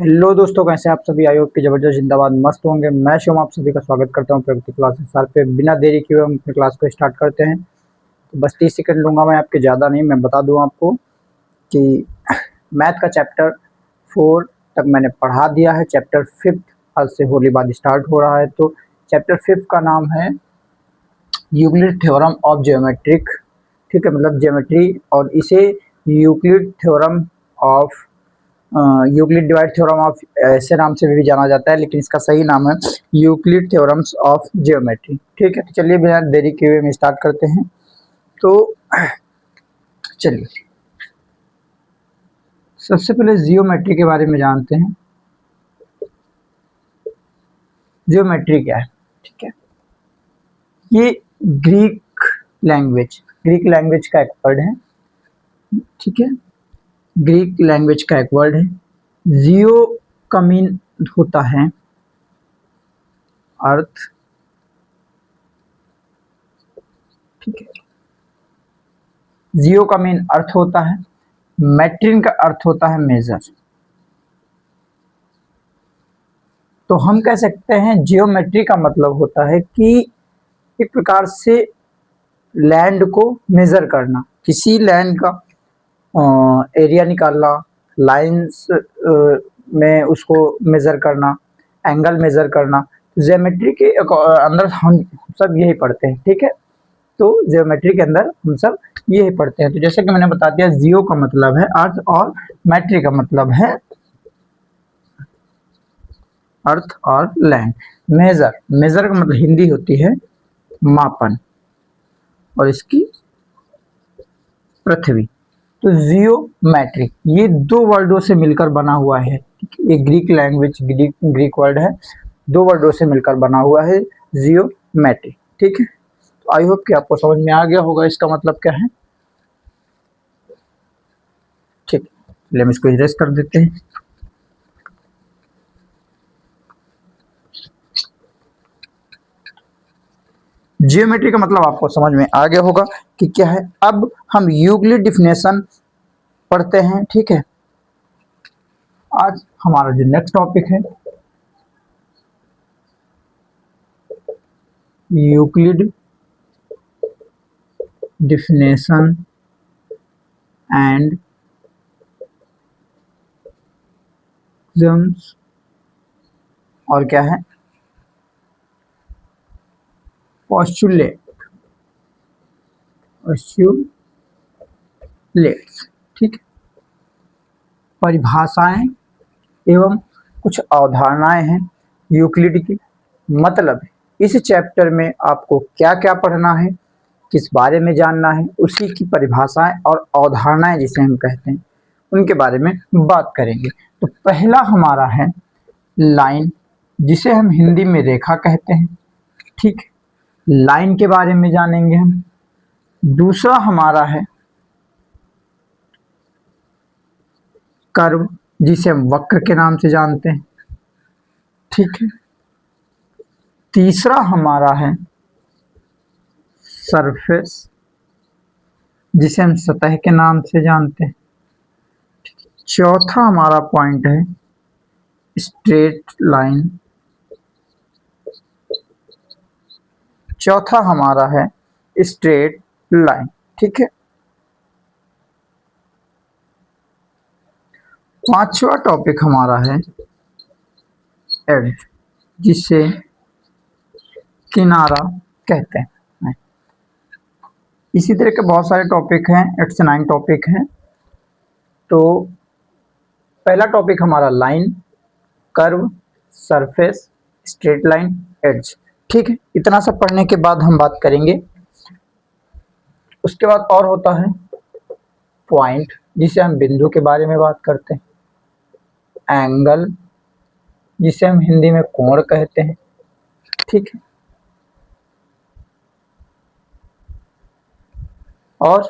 Hello दोस्तों, कैसे हैं आप सभी। आई होप कि जबरदस्त जिंदाबाद मस्त होंगे। मैं शिवम आप सभी का स्वागत करता हूं प्रगति क्लास सर पे। बिना देरी किए हम अपनी क्लास को स्टार्ट करते हैं। तो बस 30 सेकंड लूंगा मैं आपके, ज़्यादा नहीं। मैं बता दूं आपको कि मैथ का चैप्टर 4 तक मैंने पढ़ा दिया है। चैप्टर 5 आज से होली बाद स्टार्ट हो रहा है। तो चैप्टर 5 का नाम है यूक्लिड थ्योरम ऑफ ज्योमेट्रिक। ठीक है, मतलब ज्योमेट्री, और इसे Euclid theorem of Euclid divide theorem of ऐसे नाम से भी जाना जाता है, लेकिन इसका सही नाम है यूक्लिड थ्योरम्स ऑफ ज्योमेट्री। ठीक है, तो चलिए बिना देरी किए हुए हम स्टार्ट करते हैं। तो चलिए सबसे पहले जियोमेट्री के बारे में जानते हैं। जियोमेट्री क्या है? ठीक है, ये ग्रीक लैंग्वेज का एक वर्ड है। ठीक है, ग्रीक लैंग्वेज का एक वर्ड है। जियो का मीन होता है अर्थ। ठीक है, जियो का मीन अर्थ होता है। मैट्रिन का अर्थ होता है मेजर। तो हम कह सकते हैं जियोमेट्री का मतलब होता है कि एक प्रकार से लैंड को मेजर करना, किसी लैंड का एरिया निकालना, लाइंस में उसको मेजर करना, एंगल मेजर करना। ज्योमेट्री के अंदर हम सब यही पढ़ते हैं। ठीक है, तो ज्योमेट्री के अंदर हम सब यही पढ़ते हैं। तो जैसे कि मैंने बता दिया, जियो का मतलब है अर्थ और मैट्री का मतलब है अर्थ और लैंड। मेजर का मतलब हिंदी होती है मापन, और इसकी पृथ्वी। तो जियोमेट्रिक ये दो वर्डों से मिलकर बना हुआ है। ये ग्रीक लैंग्वेज ग्रीक वर्ड है, दो वर्डों से मिलकर बना हुआ है जियोमेट्रिक। ठीक है, तो आई होप कि आपको समझ में आ गया होगा इसका मतलब क्या है। ठीक, चलिए हम इसको इरेज कर देते हैं। जियोमेट्री का मतलब आपको समझ में आ गया होगा कि क्या है। अब हम यूक्लिड डिफिनेशन पढ़ते हैं। ठीक है, आज हमारा जो नेक्स्ट टॉपिक है यूक्लिड डिफिनेशन एंड और क्या है पोस्टुलेट्स। ठीक है, परिभाषाएं एवं कुछ अवधारणाएं हैं यूक्लिड की। मतलब इस चैप्टर में आपको क्या क्या पढ़ना है, किस बारे में जानना है, उसी की परिभाषाएं और अवधारणाएं जिसे हम कहते हैं उनके बारे में बात करेंगे। तो पहला हमारा है लाइन, जिसे हम हिंदी में रेखा कहते हैं। ठीक, लाइन के बारे में जानेंगे हम। दूसरा हमारा है कर्व, जिसे हम वक्र के नाम से जानते हैं। ठीक है, तीसरा हमारा है सरफेस, जिसे हम सतह के नाम से जानते हैं। चौथा हमारा पॉइंट है स्ट्रेट लाइन। चौथा हमारा है स्ट्रेट लाइन। ठीक है, पांचवा टॉपिक हमारा है एड्ज, जिसे किनारा कहते हैं। इसी तरह के बहुत सारे टॉपिक हैं, 8 से 9 टॉपिक हैं। तो पहला टॉपिक हमारा line, curve, surface, straight line, edge. ठीक है, इतना सब पढ़ने के बाद हम बात करेंगे। उसके बाद और होता है पॉइंट, जिसे हम बिंदु के बारे में बात करते हैं। एंगल, जिसे हम हिंदी में कोण कहते हैं। ठीक है, और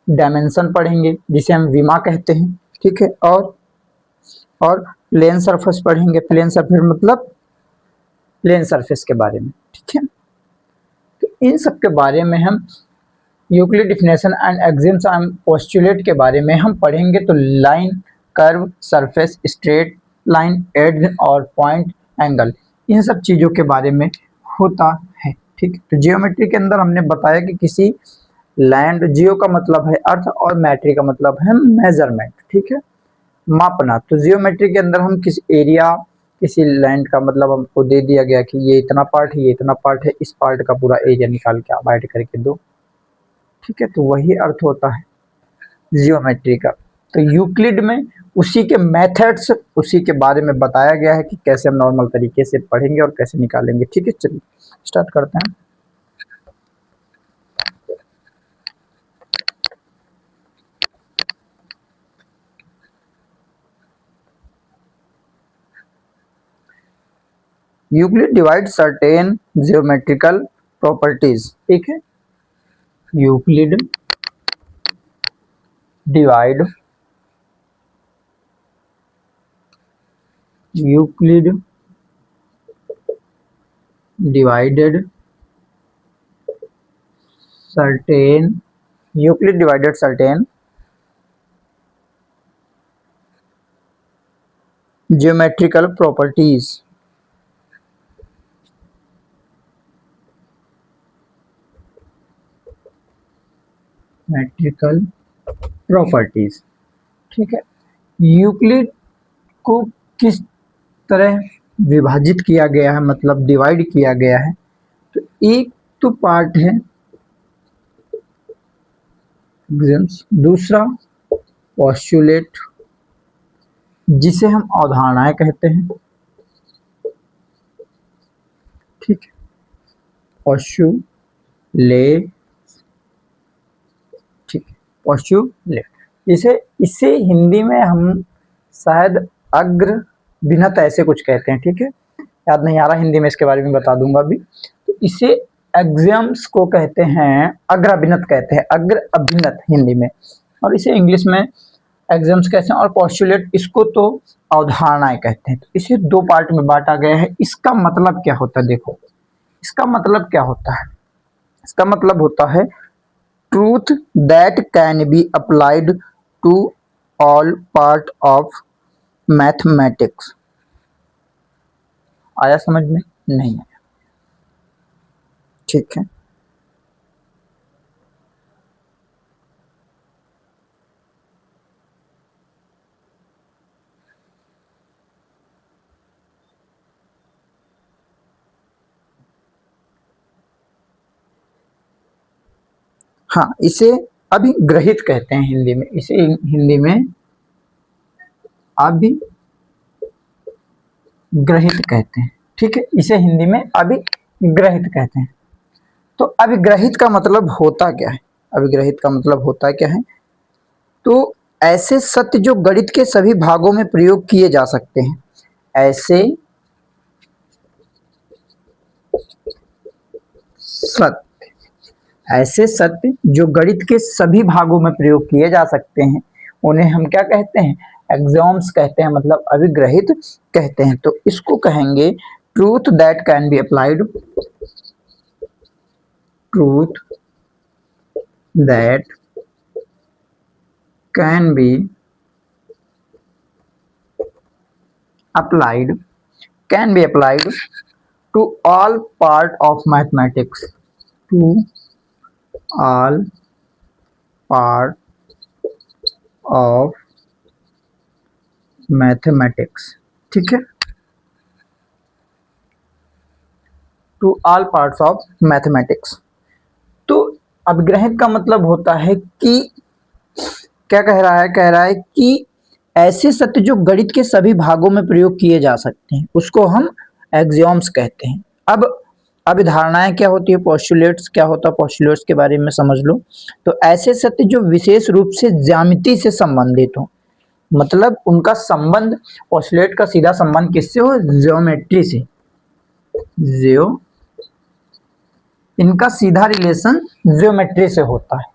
डायमेंशन पढ़ेंगे, जिसे हम विमा कहते हैं। ठीक है, और प्लेन सरफेस पढ़ेंगे। प्लेन सरफेस मतलब प्लेन सरफेस के बारे में। ठीक है, तो इन सब के बारे में हम Euclid definition and axioms and postulate के बारे में हम पढ़ेंगे। तो line, curve, surface, straight line, edge और पॉइंट, एंगल, इन सब चीज़ों के बारे में होता है। ठीक है, तो जियोमेट्री के अंदर हमने बताया कि किसी लैंड, जियो का मतलब है अर्थ और मैट्री का मतलब है मेजरमेंट, ठीक है, मापना। तो जियोमेट्री के अंदर हम किसी एरिया, किसी लैंड का मतलब हमको दे दिया गया कि ये इतना पार्ट है, ये इतना पार्ट है, इस पार्ट का पूरा एरिया निकाल के आप ऐड करके दो, ठीक है, तो वही अर्थ होता है जियोमेट्री का। तो यूक्लिड में उसी के मेथड्स, उसी के बारे में बताया गया है कि कैसे हम नॉर्मल तरीके से पढ़ेंगे और कैसे निकालेंगे। ठीक है, चलिए स्टार्ट करते हैं। Euclid divide certain geometrical properties, ठीक है, Euclid divide Euclid divided certain Euclid divided certain geometrical properties, metrical properties, ठीक है। यूक्लिड को किस तरह विभाजित किया गया है, मतलब डिवाइड किया गया है, तो एक तो पार्ट है एक्सिम्स, दूसरा पोस्टुलेट जिसे हम अवधारणाएं कहते हैं, ठीक है, पोस्टुलेट, ठीक है, पोस्टुलेट, इसे हिंदी में हम शायद अग्र भिन्नत ऐसे कुछ कहते हैं, ठीक है, याद नहीं आ रहा, हिंदी में इसके बारे में बता दूंगा अभी। तो इसे एक्सिम्स को कहते हैं, अग्र अभिन्नत कहते हैं, अग्र अभिन्नत हिंदी में, और इसे इंग्लिश में एक्सिम्स कहते हैं, और पोस्टुलेट इसको तो अवधारणाएं कहते हैं। तो इसे दो पार्ट में बांटा गया है। इसका मतलब क्या होता है, देखो इसका मतलब क्या होता है, इसका मतलब होता है truth that can be applied to all part of mathematics. आया समझ में? नहीं आया, ठीक है। हाँ, इसे अभिग्रहित कहते हैं हिंदी में, इसे हिंदी में अभिग्रहित कहते हैं, ठीक है, इसे हिंदी में अभिग्रहित कहते हैं। तो अभिग्रहित का मतलब होता क्या है, अभिग्रहित का मतलब होता क्या है, तो ऐसे सत्य जो गणित के सभी भागों में प्रयोग किए जा सकते हैं, ऐसे सत्य जो गणित के सभी भागों में प्रयोग किए जा सकते हैं, उन्हें हम क्या कहते हैं, एक्सियोम्स कहते हैं, मतलब अभिग्रहित कहते हैं। तो इसको कहेंगे truth that can be applied, truth that can be applied to all part of mathematics, to all part of mathematics, ठीक है, to all parts of mathematics। तो अभिग्रहित का मतलब होता है कि क्या कह रहा है, कह रहा है कि ऐसे सत्य जो गणित के सभी भागों में प्रयोग किए जा सकते हैं, उसको हम एक्सियोम्स कहते हैं। अब अभिधारणाएं क्या होती है, पोस्टुलेट्स क्या होता है, पोस्टुलेट्स के बारे में समझ लो। तो ऐसे सत्य जो विशेष रूप से ज्यामिति से संबंधित हो, मतलब उनका संबंध, पोस्टुलेट का सीधा संबंध किससे हो, ज्योमेट्री से, इनका सीधा रिलेशन ज्योमेट्री से होता है।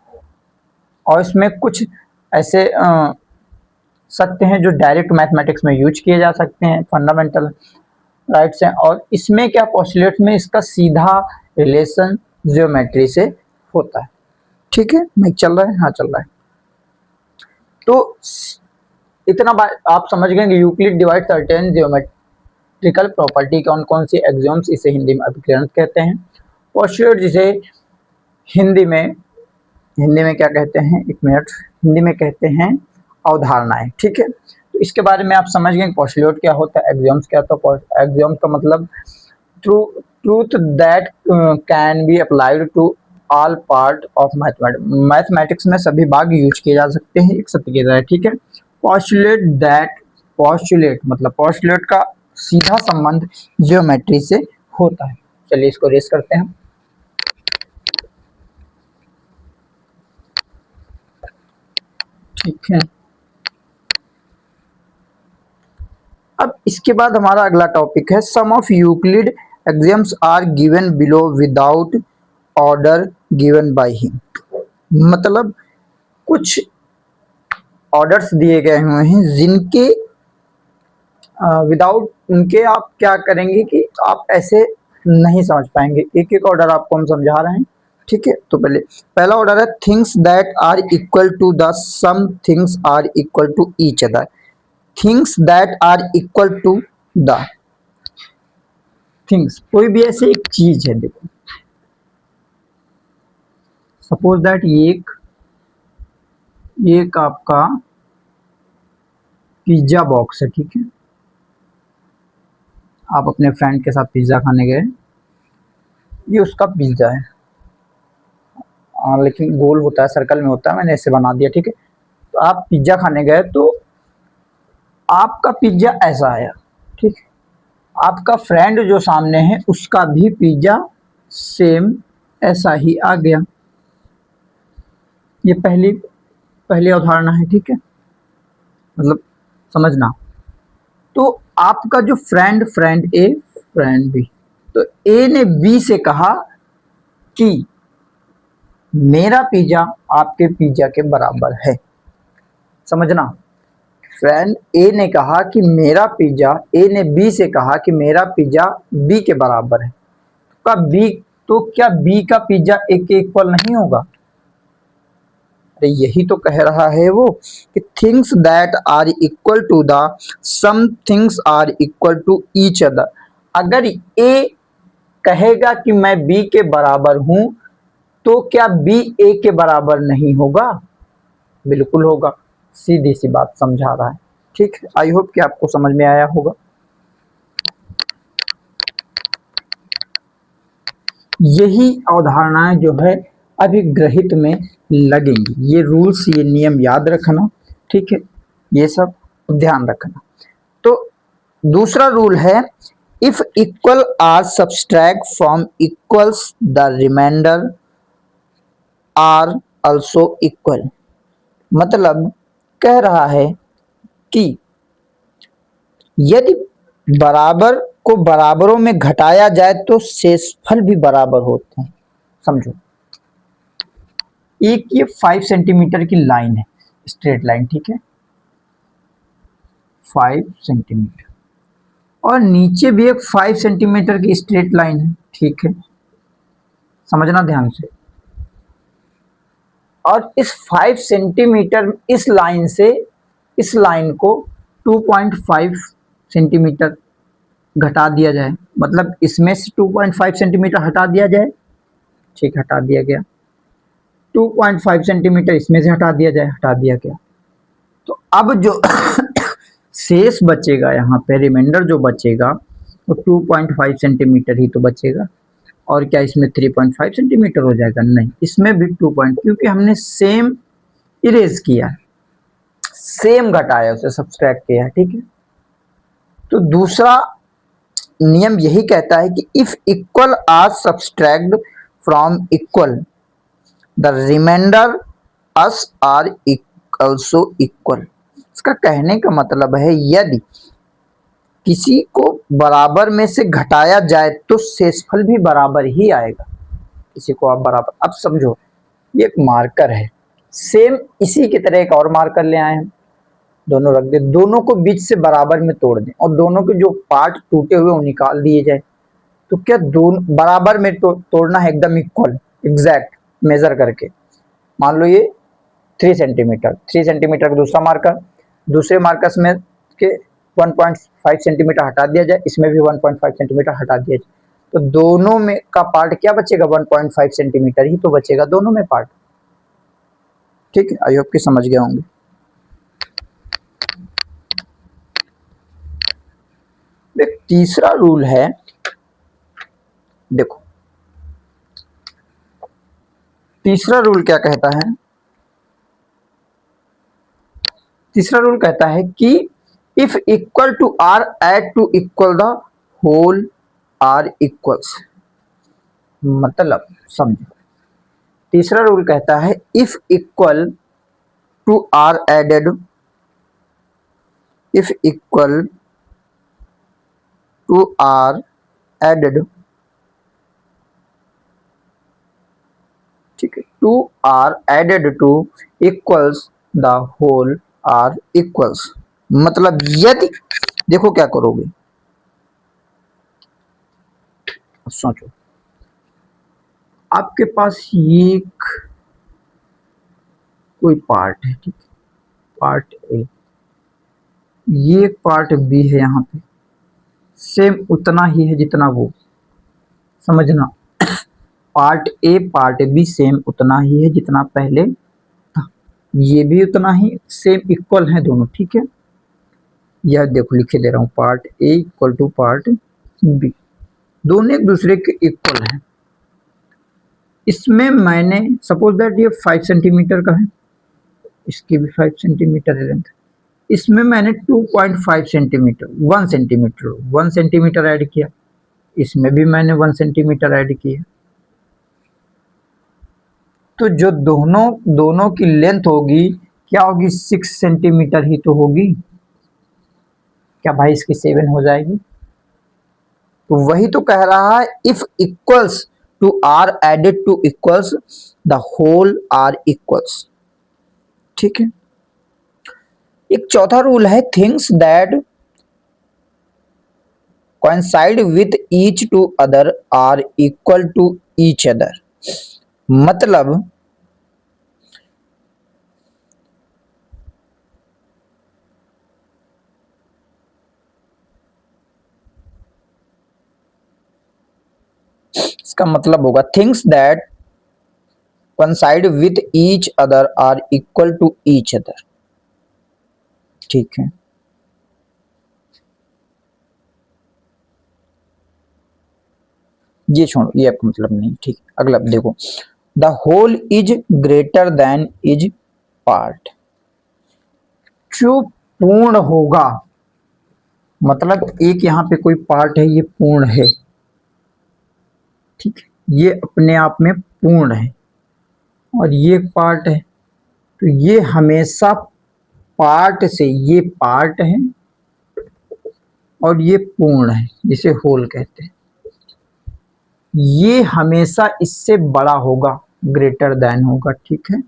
और इसमें कुछ ऐसे सत्य हैं जो डायरेक्ट मैथमेटिक्स में यूज किए जा सकते हैं, फंडामेंटल राइट्स हैं, और इसमें क्या पोस्टुलेट में इसका सीधा रिलेशन ज्योमेट्री से होता है। ठीक है, माइक चल रहा है? हाँ चल रहा है। तो इतना बात आप समझ गए कि Euclid divide certain geometrical property, कौन कौन सी एक्सियोम्स, इसे हिंदी में अभिकरण कहते हैं। पोस्टुलेट जिसे हिंदी में क्या कहते हैं, एक मिनट, हिंदी में कहते हैं अवधारणाएं। ठीक है, तो इसके बारे में आप समझ गए पोस्टुलेट क्या होता है, एक्सियोम्स क्या होता है। एक्सियोम का मतलब truth that can be applied to all part of mathematics में सभी भाग यूज किए जा सकते हैं, एक सत्य की तरह। ठीक है, पोस्टुलेट मतलब पोस्टुलेट का सीधा संबंध ज्योमेट्री से होता है। चलिए इसको रेस करते हैं। ठीक है, अब इसके बाद हमारा अगला टॉपिक है some of Euclid axioms are given below without order given by him. मतलब कुछ ऑर्डर्स दिए गए हुए हैं जिनके विदाउट उनके आप क्या करेंगे कि आप ऐसे नहीं समझ पाएंगे। एक एक ऑर्डर आपको हम समझा रहे हैं। ठीक है, तो पहला ऑर्डर है things that are equal to the same things are equal to each other. Things that are equal to the things, कोई भी ऐसे एक चीज है, देखो सपोज दैट ये एक आपका पिज्जा बॉक्स है। ठीक है, आप अपने फ्रेंड के साथ पिज्जा खाने गए, ये उसका पिज्जा है, लेकिन गोल होता है, सर्कल में होता है, मैंने ऐसे बना दिया। ठीक है, तो आप पिज्जा खाने गए तो आपका पिज्जा ऐसा आया। ठीक है, आपका फ्रेंड जो सामने है उसका भी पिज्जा सेम ऐसा ही आ गया। ये पहली अवधारणा है। ठीक है, मतलब समझना। तो आपका जो फ्रेंड ए, फ्रेंड बी, तो ए ने बी से कहा कि मेरा पिज्जा आपके पिज्जा के बराबर है। समझना, फ्रेंड ए ने कहा कि मेरा पिज्जा, ए ने बी से कहा कि मेरा पिज्जा बी के बराबर है। क्या बी का पिज्जा ए के इक्वल नहीं होगा? अरे यही तो कह रहा है वो कि things that are equal to the same things are equal to each other. अगर ए कहेगा कि मैं बी के बराबर हूं तो क्या बी ए के बराबर नहीं होगा? बिल्कुल होगा। सीधी सी बात समझा रहा है। ठीक है, आई होप कि आपको समझ में आया होगा। यही अवधारणाएं जो है अभिग्रहित में लगेंगी। ये रूल्स, ये नियम याद रखना। ठीक है, ये सब ध्यान रखना। तो दूसरा रूल है if equal are subtract from equals the remainder are also equal. मतलब कह रहा है कि यदि बराबर को बराबरों में घटाया जाए तो शेषफल भी बराबर होते हैं। समझो, एक ये 5 सेंटीमीटर की लाइन है, स्ट्रेट लाइन। ठीक है, 5 सेंटीमीटर, और नीचे भी एक 5 सेंटीमीटर की स्ट्रेट लाइन है। ठीक है, समझना ध्यान से। और इस 5 सेंटीमीटर इस लाइन से इस लाइन को 2.5 सेंटीमीटर घटा दिया जाए, मतलब इसमें से 2.5 सेंटीमीटर हटा दिया जाए। ठीक, हटा दिया गया। 2.5 सेंटीमीटर इसमें से हटा दिया जाए, हटा दिया गया। तो अब जो शेष बचेगा यहाँ पे, रिमाइंडर जो बचेगा वो 2.5 सेंटीमीटर ही तो बचेगा। और क्या इसमें 3.5 सेंटीमीटर हो जाएगा? नहीं, इसमें भी 2 पॉइंट, क्योंकि हमने सेम इरेज किया, सेम घटाया, उसे सब्सट्रैक्ट किया। ठीक है, तो दूसरा नियम यही कहता है कि if equal are subtract from equal the remainder us are also equal. इसका कहने का मतलब है यदि किसी को बराबर में से घटाया जाए तो शेषफल भी बराबर ही आएगा। किसी को आप बराबर, अब समझो ये एक मार्कर है, सेम इसी की तरह एक और मार्कर ले आए हैं, दोनों रख दे, दोनों को बीच से बराबर में तोड़ दें और दोनों के जो पार्ट टूटे हुए वो निकाल दिए जाए। तो क्या दोनों बराबर में तोड़ना है, एकदम इक्वल, एग्जैक्ट मेजर करके। मान लो ये 3 सेंटीमीटर, 3 सेंटीमीटर का दूसरा मार्कर, दूसरे मार्कर्स में के 1.5 सेंटीमीटर हटा दिया जाए, इसमें भी 1.5 सेंटीमीटर हटा दिया जाए, तो दोनों में का पार्ट क्या बचेगा? 1.5 सेंटीमीटर ही तो बचेगा दोनों में पार्ट। ठीक है, आई होप कि समझ गए होंगे। एक तीसरा रूल है, देखो तीसरा रूल क्या कहता है? तीसरा रूल कहता है कि if equal to are add to equal the whole are equals. मतलब समझो, तीसरा रूल कहता है if equal to are added, if equal to are added, ठीक है, to are added to equals the whole are equals. मतलब यदि, देखो क्या करोगे, सोचो, आपके पास ये कोई पार्ट है, ठीक है, पार्ट ए, ये पार्ट बी है, यहाँ पे सेम उतना ही है जितना वो, समझना, part A part B same उतना ही है जितना पहले था, ये भी उतना ही सेम इक्वल है दोनों, ठीक है। यह देखो लिखे दे रहा हूँ, part A equal to part B, दोनों एक दूसरे के इक्वल हैं। इसमें मैंने सपोज दैट ये 5 सेंटीमीटर का है, इसकी भी 5 सेंटीमीटर है लेंथ, इसमें मैंने 2.5 सेंटीमीटर 1 सेंटीमीटर ऐड किया, इसमें भी मैंने 1 सेंटीमीटर ऐड किया, तो जो दोनों की लेंथ होगी क्या होगी? 6 सेंटीमीटर ही तो होगी। क्या भाई इसकी 7 हो जाएगी? तो वही तो कह रहा है, if equals to are added to equals the whole are equals, ठीक है। एक चौथा रूल है, things that coincide with each to other are equal to each other। मतलब इसका मतलब होगा things that coincide with each other are equal to each other, ठीक है। ये छोड़ो, ये आपका मतलब नहीं, ठीक। अगला देखो, the whole is greater than is part. जो पूर्ण होगा, मतलब एक यहाँ पे कोई पार्ट है, ये पूर्ण है, ठीक है, ये अपने आप में पूर्ण है, और ये पार्ट है, तो ये हमेशा पार्ट से, ये पार्ट है और ये पूर्ण है, जिसे होल कहते हैं, ये हमेशा इससे बड़ा होगा, ग्रेटर देन होगा, ठीक है,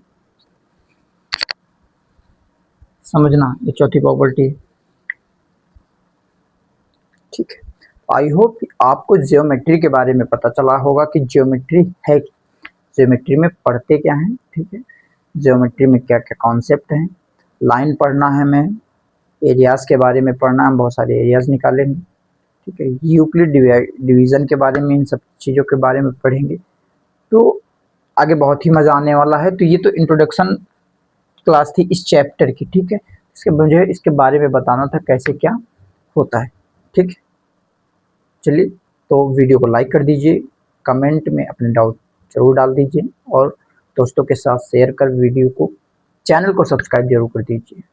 समझना, ये चौथी प्रॉपर्टी, ठीक है। आई होप आपको ज्योमेट्री के बारे में पता चला होगा कि ज्योमेट्री है, ज्योमेट्री में पढ़ते क्या हैं, ठीक है, ज्योमेट्री में क्या क्या कॉन्सेप्ट हैं, लाइन पढ़ना है हमें, एरियाज के बारे में पढ़ना, हम बहुत सारे एरियाज निकालेंगे, ठीक है, यूक्लिड डिवीजन के बारे में, इन सब चीज़ों के बारे में पढ़ेंगे, तो आगे बहुत ही मज़ा आने वाला है। तो ये तो इंट्रोडक्शन क्लास थी इस चैप्टर की, ठीक है, मुझे इसके बारे में बताना था कैसे क्या होता है, ठीक है। चलिए, तो वीडियो को लाइक कर दीजिए, कमेंट में अपने डाउट जरूर डाल दीजिए, और दोस्तों के साथ शेयर कर वीडियो को, चैनल को सब्सक्राइब जरूर कर दीजिए।